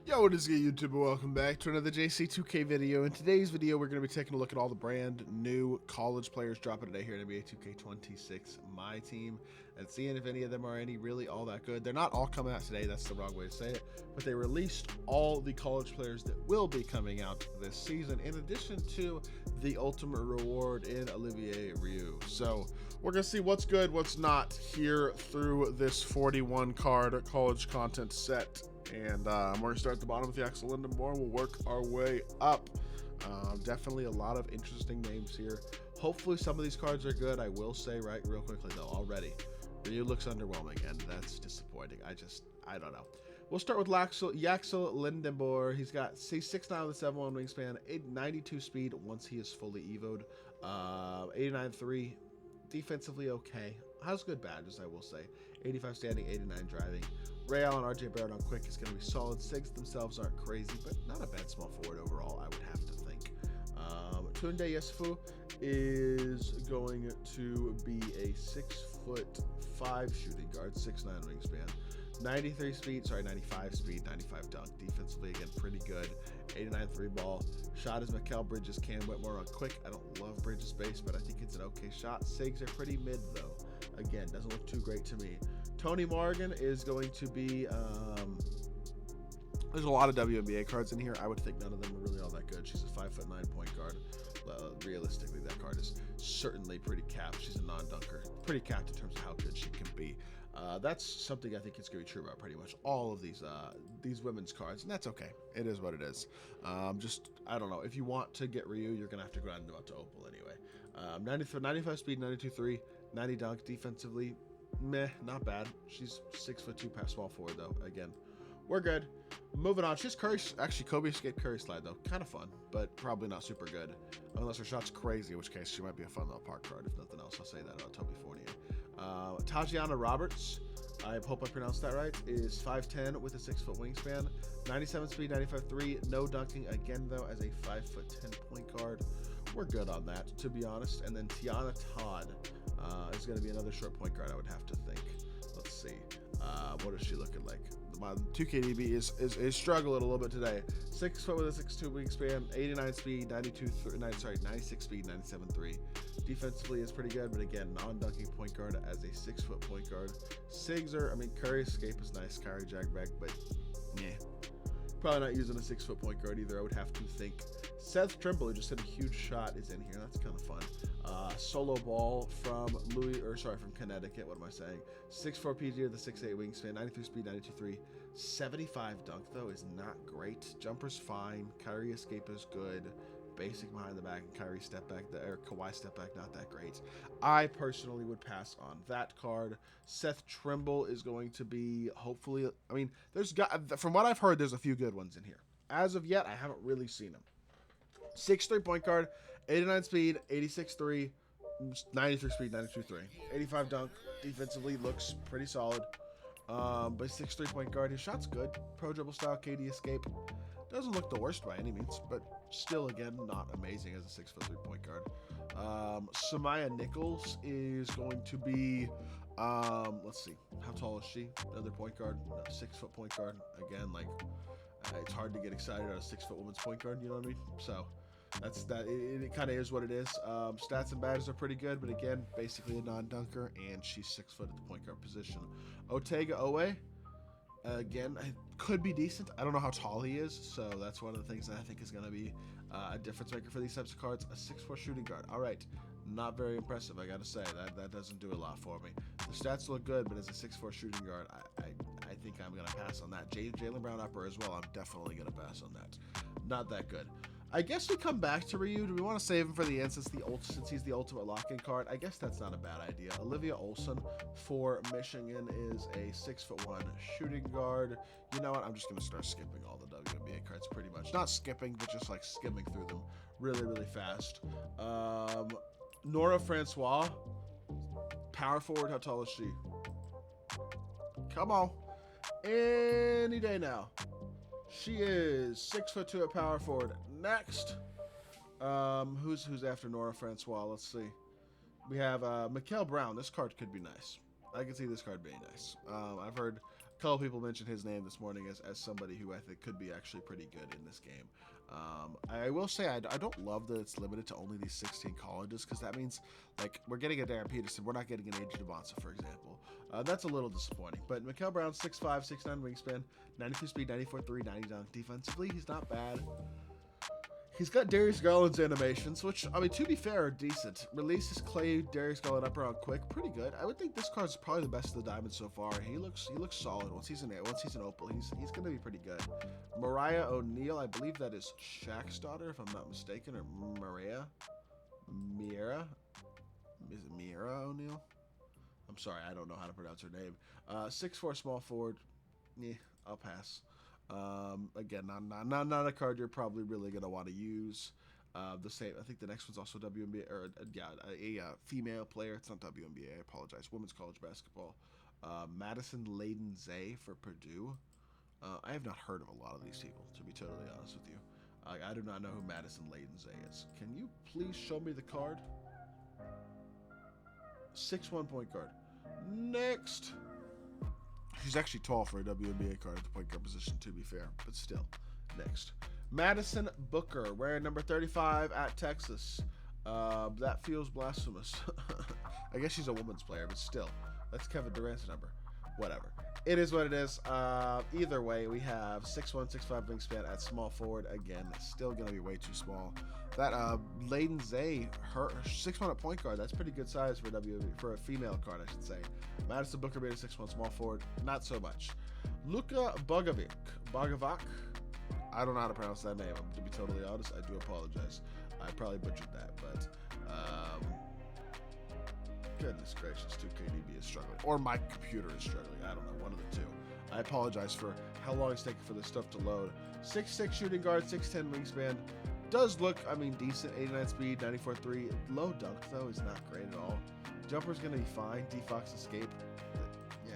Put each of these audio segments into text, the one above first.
Yo, what is good, YouTube? Welcome back to another JC2K video. In today's video, we're going to be taking a look at all the brand new college players dropping today here in NBA 2K26 MyTEAM and seeing if any of them are really all that good. They're not all coming out today, that's the wrong way to say it, but they released all the college players that will be coming out this season, in addition to the ultimate reward in Olivier Rioux. So we're going to see what's good, what's not here through this 41 card college content set. And we're going to start at the bottom with the Axel Lindenborn. We'll work our way up. Definitely a lot of interesting names here. Hopefully some of these cards are good. I will say real quickly though, already, Ryu looks underwhelming, and that's disappointing. I don't know. We'll start with Axel Lindenborn. He's 6'9" with a 7'1" wingspan, 92 speed once he is fully evoed, 89.3. Defensively okay. Has good badges, I will say. 85 standing, 89 driving. Ray Allen, RJ Barrett on quick is going to be solid. Sigs themselves aren't crazy, but not a bad small forward overall, I would have to think. Tunde Yesufu is going to be a 6'5" shooting guard, 6'9" wingspan. 95 speed, 95 dunk. Defensively, again, pretty good. 89 3 ball. Shot is Mikal Bridges, Cam Whitmore on quick. I don't love Bridges' base, but I think it's an okay shot. Sigs are pretty mid, though. Again, doesn't look too great to me. Tony Morgan is going to be... there's a lot of WNBA cards in here. I would think none of them are really all that good. She's a 5'9" point guard. Realistically, that card is certainly pretty capped. She's a non-dunker. Pretty capped in terms of how good she can be. That's something I think is going to be true about pretty much all of these women's cards, and that's okay. It is what it is. I don't know. If you want to get Ryu, you're going to have to grind them out to Opal anyway. 95 speed, 92.3, 90 dunk. Defensively, meh, not bad. She's 6'2" pass small forward, though. Again, we're good. Moving on. She's Curry. Actually, Kobe escaped Curry slide, though. Kind of fun, but probably not super good. Unless her shot's crazy, in which case she might be a fun little park card. If nothing else, I'll say that about Toby Fournier. Tajiana Roberts, I hope I pronounced that right, is 5'10" with a 6-foot wingspan. 97 speed, 95.3. No dunking, again, though, as a 5'10" point guard. We're good on that, to be honest. And then Tiana Todd is going to be another short point guard, I would have to think. Let's see. What is she looking like? My 2KDB is struggling a little bit today. 6 foot with a 6'2" wingspan, 89 speed, 96 speed, 97.3. Defensively is pretty good, but again, non-dunking point guard as a 6-foot point guard. Sigs are, Curry escape is nice, Kyrie Jagback, but yeah. Probably not using a 6-foot point guard either, I would have to think. Seth Trimble, who just hit a huge shot, is in here. That's kind of fun. Solo ball from from Connecticut. What am I saying? 6'4" PG with a 6'8" wingspan, 93 speed, 92.3. 75 dunk, though, is not great. Jumper's fine. Kyrie escape is good. Basic behind the back, and Kyrie step back, or Kawhi step back, not that great. I personally would pass on that card. Seth Trimble is going to be, hopefully, from what I've heard, there's a few good ones in here. As of yet, I haven't really seen them. 6'3" point guard, 89 speed, 86.3, 93 speed, 92.3. 85 dunk, defensively looks pretty solid. But 6'3" point guard, his shot's good. Pro dribble style, KD escape. Doesn't look the worst by any means, but still, again, not amazing as a 6'3" point guard. Samaya Nichols is going to be, let's see, how tall is she? Another point guard, 6-foot point guard. Again, it's hard to get excited at a 6-foot woman's point guard, you know what I mean? So that's that. It kind of is what it is. Stats and badges are pretty good, but again, basically a non-dunker, and she's 6 foot at the point guard position. Otega Owe, again, could be decent. I don't know how tall he is, so that's one of the things that I think is going to be a difference maker for these types of cards. A 6'4" shooting guard. All right, not very impressive, I got to say. That doesn't do a lot for me. The stats look good, but as a 6'4" shooting guard, I think I'm going to pass on that. Jaylen Brown upper as well, I'm definitely going to pass on that. Not that good. I guess we come back to Ryu. Do we want to save him for the end since he's the ultimate lock-in card? I guess that's not a bad idea. Olivia Olson for Michigan is a 6'1" shooting guard. You know what? I'm just going to start skipping all the WNBA cards pretty much. Not skipping, but just skimming through them really, really fast. Nora Francois, power forward. How tall is she? Come on. Any day now. She is 6'2" at power forward. Next, who's after Nora Francois? Let's see. We have Mikal Brown. This card could be nice. I can see this card being nice. I've heard A couple people mentioned his name this morning as somebody who I think could be actually pretty good in this game. I will say I don't love that it's limited to only these 16 colleges, because that means like we're getting a Darren Peterson, we're not getting an AJ Devonsa, for example. That's a little disappointing. But Mikael Brown, 6'5", 6'9" wingspan, 92 speed, 94.3, 90 dunk. Defensively, he's not bad. He's got Darius Garland's animations, which, I mean, to be fair, are decent. Releases Clay, Darius Garland up around quick, pretty good. I would think this card's probably the best of the diamond so far. He looks solid once he's in Opal. He's gonna be pretty good. Mariah O'Neal, I believe that is Shaq's daughter, if I'm not mistaken, or Mira. Is it Mira O'Neal? I'm sorry, I don't know how to pronounce her name. 6'4" small forward. Yeah, I'll pass. Again, not a card you're probably really gonna want to use. The same. I think the next one's also WNBA, or a female player. It's not WNBA. I apologize. Women's college basketball. Madison Layden-Zay for Purdue. I have not heard of a lot of these people, to be totally honest with you. I do not know who Madison Layden-Zay is. Can you please show me the card? 6'1" point guard. Next. She's actually tall for a WNBA card at the point guard position, to be fair, but still. Next. Madison Booker, wearing number 35 at Texas. That feels blasphemous. I guess she's a women's player, but still. That's Kevin Durant's number. Whatever. It is what it is. Either way, we have 6'1", 6'5" wingspan at small forward. Again, still going to be way too small. That Layden-Zay, her 6'1" at point guard, that's pretty good size for a female card, I should say. Madison Booker being a 6'1" small forward, not so much. Luka Bogovic. I don't know how to pronounce that name. To be totally honest, I do apologize. I probably butchered that, but goodness gracious, 2KDB is struggling. Or my computer is struggling. I don't know, one of the two. I apologize for how long it's taking for this stuff to load. 6'6" shooting guard, 6'10" wingspan. Does look, I mean, decent. 89 speed, 94.3. Low dunk, though, is not great at all. Jumper's going to be fine. D-Fox escape. Yeah.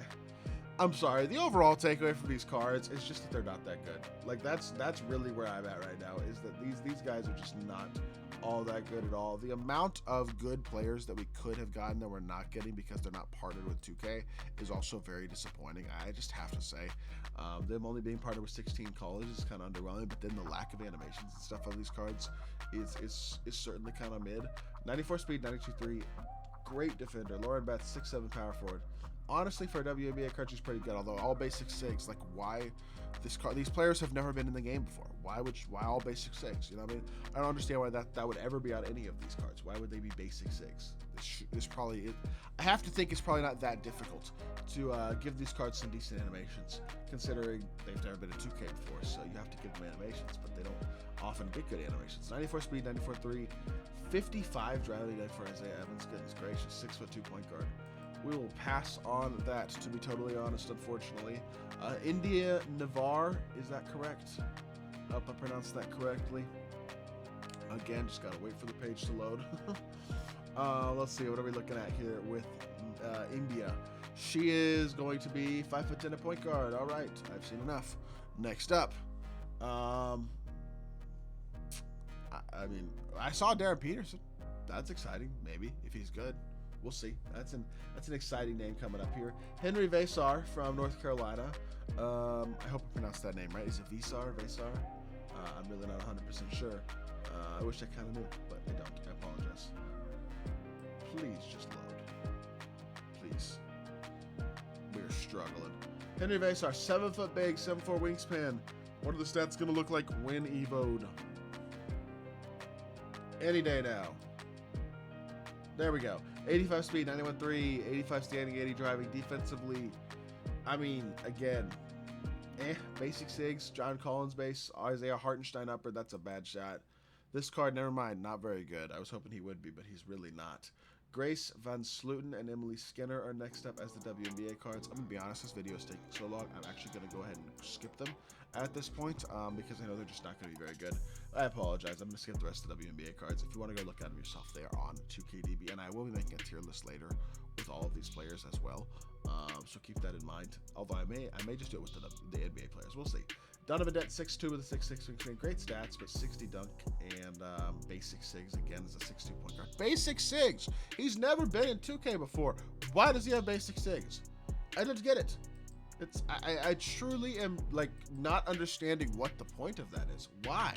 I'm sorry. The overall takeaway from these cards is just that they're not that good. Like, that's really where I'm at right now, is that these guys are just not all that good at all. The amount of good players that we could have gotten that we're not getting because they're not partnered with 2K is also very disappointing. I just have to say, them only being partnered with 16 colleges is kind of underwhelming, but then the lack of animations and stuff on these cards is certainly kind of mid. 94 speed, 92.3, great defender. Lauren Beth, 6'7" power forward. Honestly, for a WNBA card, she's pretty good, although all basic 6, like, why this card? These players have never been in the game before. Why all basic 6? You know what I mean? I don't understand why that would ever be on any of these cards. Why would they be basic 6? This probably, I have to think it's probably not that difficult to give these cards some decent animations, considering they've never been in 2K before, so you have to give them animations, but they don't often get good animations. 94 speed, 94.3, 55 driving depth for Isaiah Evans. Goodness gracious, 6'2" point guard. We will pass on that, to be totally honest, unfortunately. India Navar, is that correct? Hope I pronounced that correctly. Again, just gotta wait for the page to load. Let's see, what are we looking at here with India? She is going to be 5'10" at point guard. All right, I've seen enough. Next up, I mean, I saw Darren Peterson. That's exciting. Maybe if he's good. We'll see. That's an exciting name coming up here. Henry Vesar from North Carolina. I hope I pronounced that name right. Is it Vesar? I'm really not 100% sure. I wish I kind of knew, but I don't. I apologize. Please just load. Please. We're struggling. Henry Vesar, 7 foot big, 7'4" wingspan. What are the stats going to look like when evoed? Any day now. There we go. 85 speed, 91.3, 85 standing, 80 driving. Defensively, I mean, again, basic 6, John Collins base, Isaiah Hartenstein upper. That's a bad shot. This card, never mind, not very good. I was hoping he would be, but he's really not. Grace Van Sluten and Emily Skinner are next up as the WNBA cards. I'm going to be honest, this video is taking so long, I'm actually going to go ahead and skip them at this point because I know they're just not going to be very good. I apologize. I'm going to skip the rest of the WNBA cards. If you want to go look at them yourself, they are on 2KDB, and I will be making a tier list later with all of these players as well. So keep that in mind. Although I may just do it with the NBA players. We'll see. Donovan Dent, 6'2" with a 6'6" wingspan. Great stats, but 60 dunk and basic 6 again is a 6'2" point guard. Basic 6. He's never been in 2K before. Why does he have basic 6? I don't get it. I truly am like not understanding what the point of that is. Why?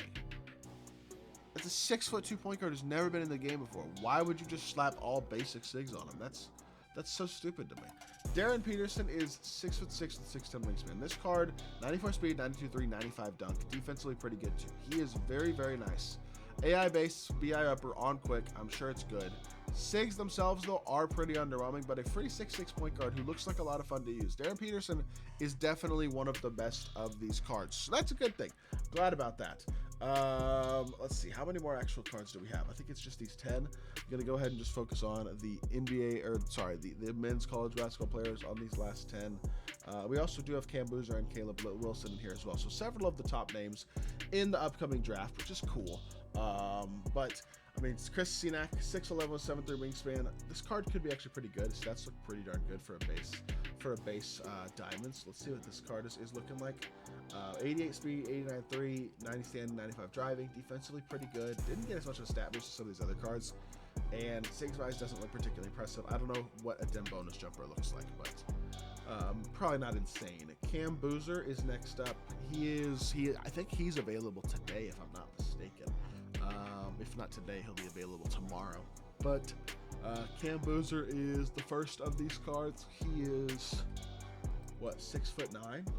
It's a 6'2" point guard who's never been in the game before. Why would you just slap all basic SIGs on him? That's so stupid to me. Darren Peterson is 6'6" with 6'10" wingspan. This card, 94 speed, 92.3, 95 dunk. Defensively pretty good too. He is very, very nice. AI base, BI upper, on quick. I'm sure it's good. SIGs themselves, though, are pretty underwhelming, but a free 6'6" point guard who looks like a lot of fun to use. Darren Peterson is definitely one of the best of these cards. So that's a good thing. Glad about that. Let's see. How many more actual cards do we have? I think it's just these 10. I'm going to go ahead and just focus on the NBA, or sorry, the men's college basketball players on these last 10. We also do have Cam Boozer and Caleb Wilson in here as well. So several of the top names in the upcoming draft, which is cool. But I mean, it's Chris Senac, 6'11" with 7'3" wingspan. This card could be actually pretty good. His stats look pretty darn good for a base diamonds. Let's see what this card is looking like. 88 speed, 89.3, 90 standing, 95 driving. Defensively pretty good. Didn't get as much of a stat boost as some of these other cards. And SIGs-wise doesn't look particularly impressive. I don't know what a dim bonus jumper looks like, but probably not insane. Cam Boozer is next up. I think he's available today, if I'm not mistaken. If not today, he'll be available tomorrow. But Cam Boozer is the first of these cards. He is, what, 6'9"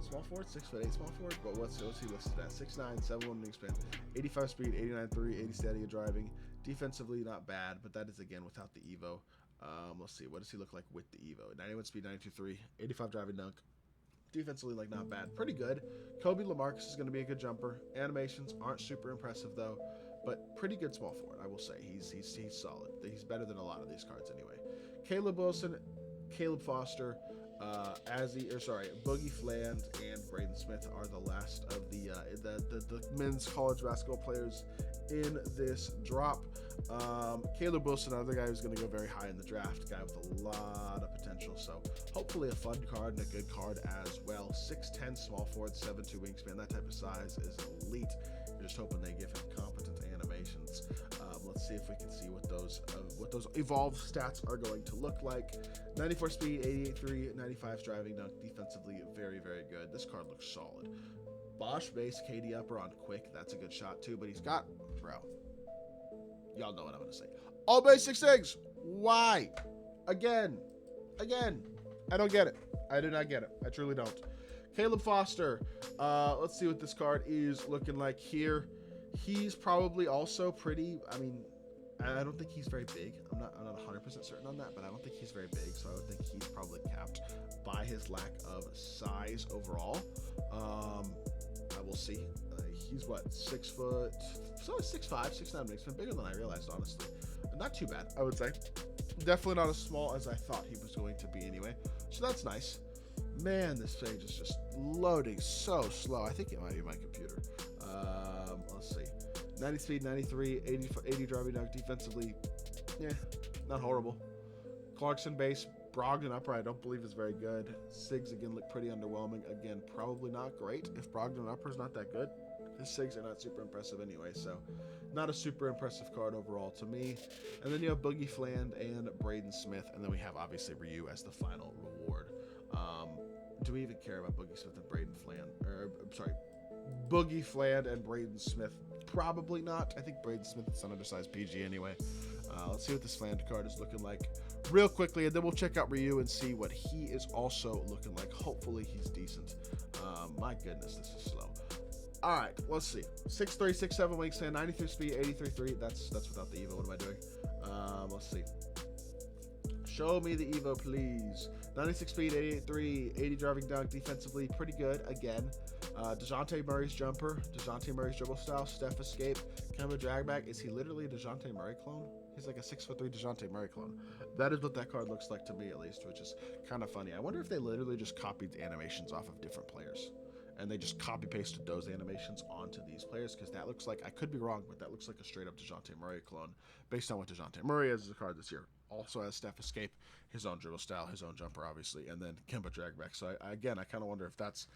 small forward, 6'8" small forward. But what's he listed at? 6'9", 7'1" wingspan, 85 speed, 89.3, 80 steady and driving. Defensively, not bad, but that is again without the Evo. Let's see, what does he look like with the Evo? 91 speed, 92.3, 85 driving dunk. Defensively, like, not bad, pretty good. Kobe LaMarcus is going to be a good jumper. Animations aren't super impressive though, but pretty good small forward, I will say. He's solid. He's better than a lot of these cards anyway. Caleb Wilson, Caleb Foster, Boogie Fland and Braden Smith are the last of the men's college basketball players in this drop. Caleb Wilson, another guy who's going to go very high in the draft, guy with a lot of potential. So hopefully a fun card and a good card as well. 6'10" small forward, 7'2" wingspan. That type of size is elite. You're just hoping they give him competent animations. Let's see if we can see what those evolved stats are going to look like. 94 speed, 88.3, 95 driving dunk. Defensively, very, very good. This card looks solid. Bosch base, KD upper on quick. That's a good shot too, but he's got, bro, y'all know what I'm going to say. All basic SIGs. Why? Again. I don't get it. I do not get it. I truly don't. Caleb Foster. Let's see what this card is looking like here. He's probably also pretty, I mean, I don't think he's very big. I'm not 100% certain on that, but I don't think he's very big, so I would think he's probably capped by his lack of size overall. I will see. He's what, 6 foot, so 6'5", 6'9", makes him bigger than I realized, honestly. Not too bad, I would say. Definitely not as small as I thought he was going to be anyway, so that's nice. Man, this page is just loading so slow. I think it might be my computer. Let's see. 90 speed, 93, 80 driving dunk. Defensively, yeah, not horrible. Clarkson base, Brogdon upper, I don't believe is very good. SIGs again look pretty underwhelming. Again, probably not great if Brogdon upper is not that good. His SIGs are not super impressive anyway, so not a super impressive card overall to me. And then you have Boogie Fland and Braden Smith, and then we have obviously Rioux as the final reward. Do we even care about Boogie Smith and Braden Fland? Boogie Fland and Braden Smith? Probably not. I think Braden Smith is an undersized PG anyway. Let's see what this Fland card is looking like real quickly, and then we'll check out Rioux and see what he is also looking like. Hopefully he's decent. My goodness, this is slow. All right, let's see. 6'3", 6'7" wingspan, 93 speed, 83.3. That's without the Evo. What am I doing? Let's see. Show me the Evo, please. 96 speed, 88.3, 80 driving dunk. Defensively, pretty good. Again, DeJounte Murray's jumper, DeJounte Murray's dribble style, Steph escape, Kemba dragback. Is he literally a DeJounte Murray clone? He's like a 6'3" DeJounte Murray clone. That is what that card looks like to me, at least, which is kind of funny. I wonder if they literally just copied the animations off of different players, and they just copy pasted those animations onto these players, because that looks like, I could be wrong, but that looks like a straight up DeJounte Murray clone based on what DeJounte Murray is as a card this year. Also has Steph escape, his own dribble style, his own jumper, obviously, and then Kemba dragback. So I kind of wonder if that's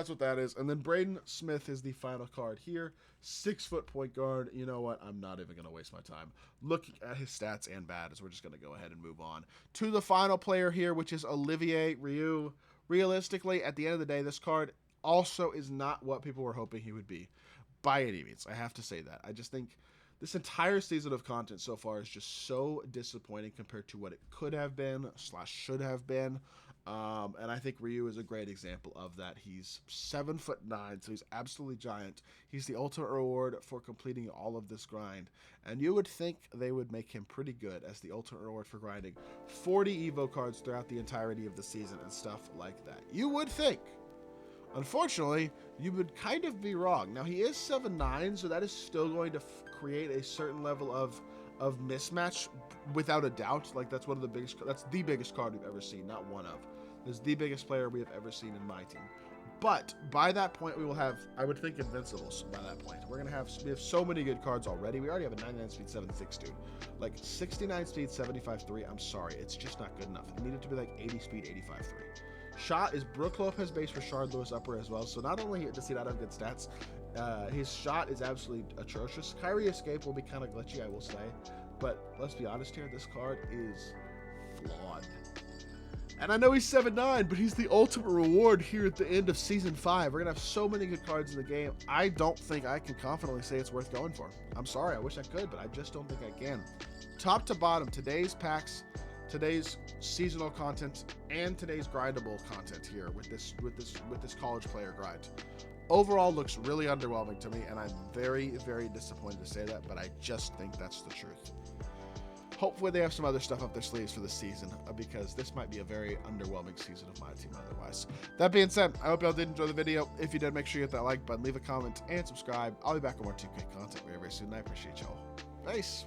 what that is. And then Braden Smith is the final card here. 6 foot point guard. You know what? I'm not even going to waste my time looking at his stats and bad, as we're just going to go ahead and move on to the final player here, which is Olivier Rioux. realistically, at the end of the day, this card also is not what people were hoping he would be by any means. I have to say that. I just think this entire season of content so far is just so disappointing compared to what it could have been / should have been. And I think Ryu is a great example of that. He's 7'9", so he's absolutely giant. He's the ultimate reward for completing all of this grind. And you would think they would make him pretty good as the ultimate reward for grinding 40 Evo cards throughout the entirety of the season and stuff like that. You would think. Unfortunately, you would kind of be wrong. Now, he is 7'9", so that is still going to create a certain level of mismatch without a doubt. Like, that's the biggest card we've ever seen, not one of. This is the biggest player we have ever seen in my team. But by that point, we will have, I would think, Invincibles by that point. We have so many good cards already. We already have a 99 speed 7.6, dude. Like 69 speed 75.3. I'm sorry, it's just not good enough. It needed to be like 80 speed 85.3. Shot is Brook Lopez base for Shard Lewis upper as well. So not only does he not have good stats, his shot is absolutely atrocious. Kyrie Escape will be kind of glitchy, I will say. But let's be honest here, this card is flawed. And I know he's 7'9", but he's the ultimate reward here at the end of Season 5. We're going to have so many good cards in the game. I don't think I can confidently say it's worth going for. I'm sorry, I wish I could, but I just don't think I can. Top to bottom, today's packs, today's seasonal content, and today's grindable content here with this college player grind. Overall looks really underwhelming to me, and I'm very, very disappointed to say that, but I just think that's the truth. Hopefully they have some other stuff up their sleeves for this season, because this might be a very underwhelming season of my team otherwise. That being said, I hope y'all did enjoy the video. If you did, make sure you hit that like button, leave a comment, and subscribe. I'll be back with more 2K content very, very soon. I appreciate y'all. Peace.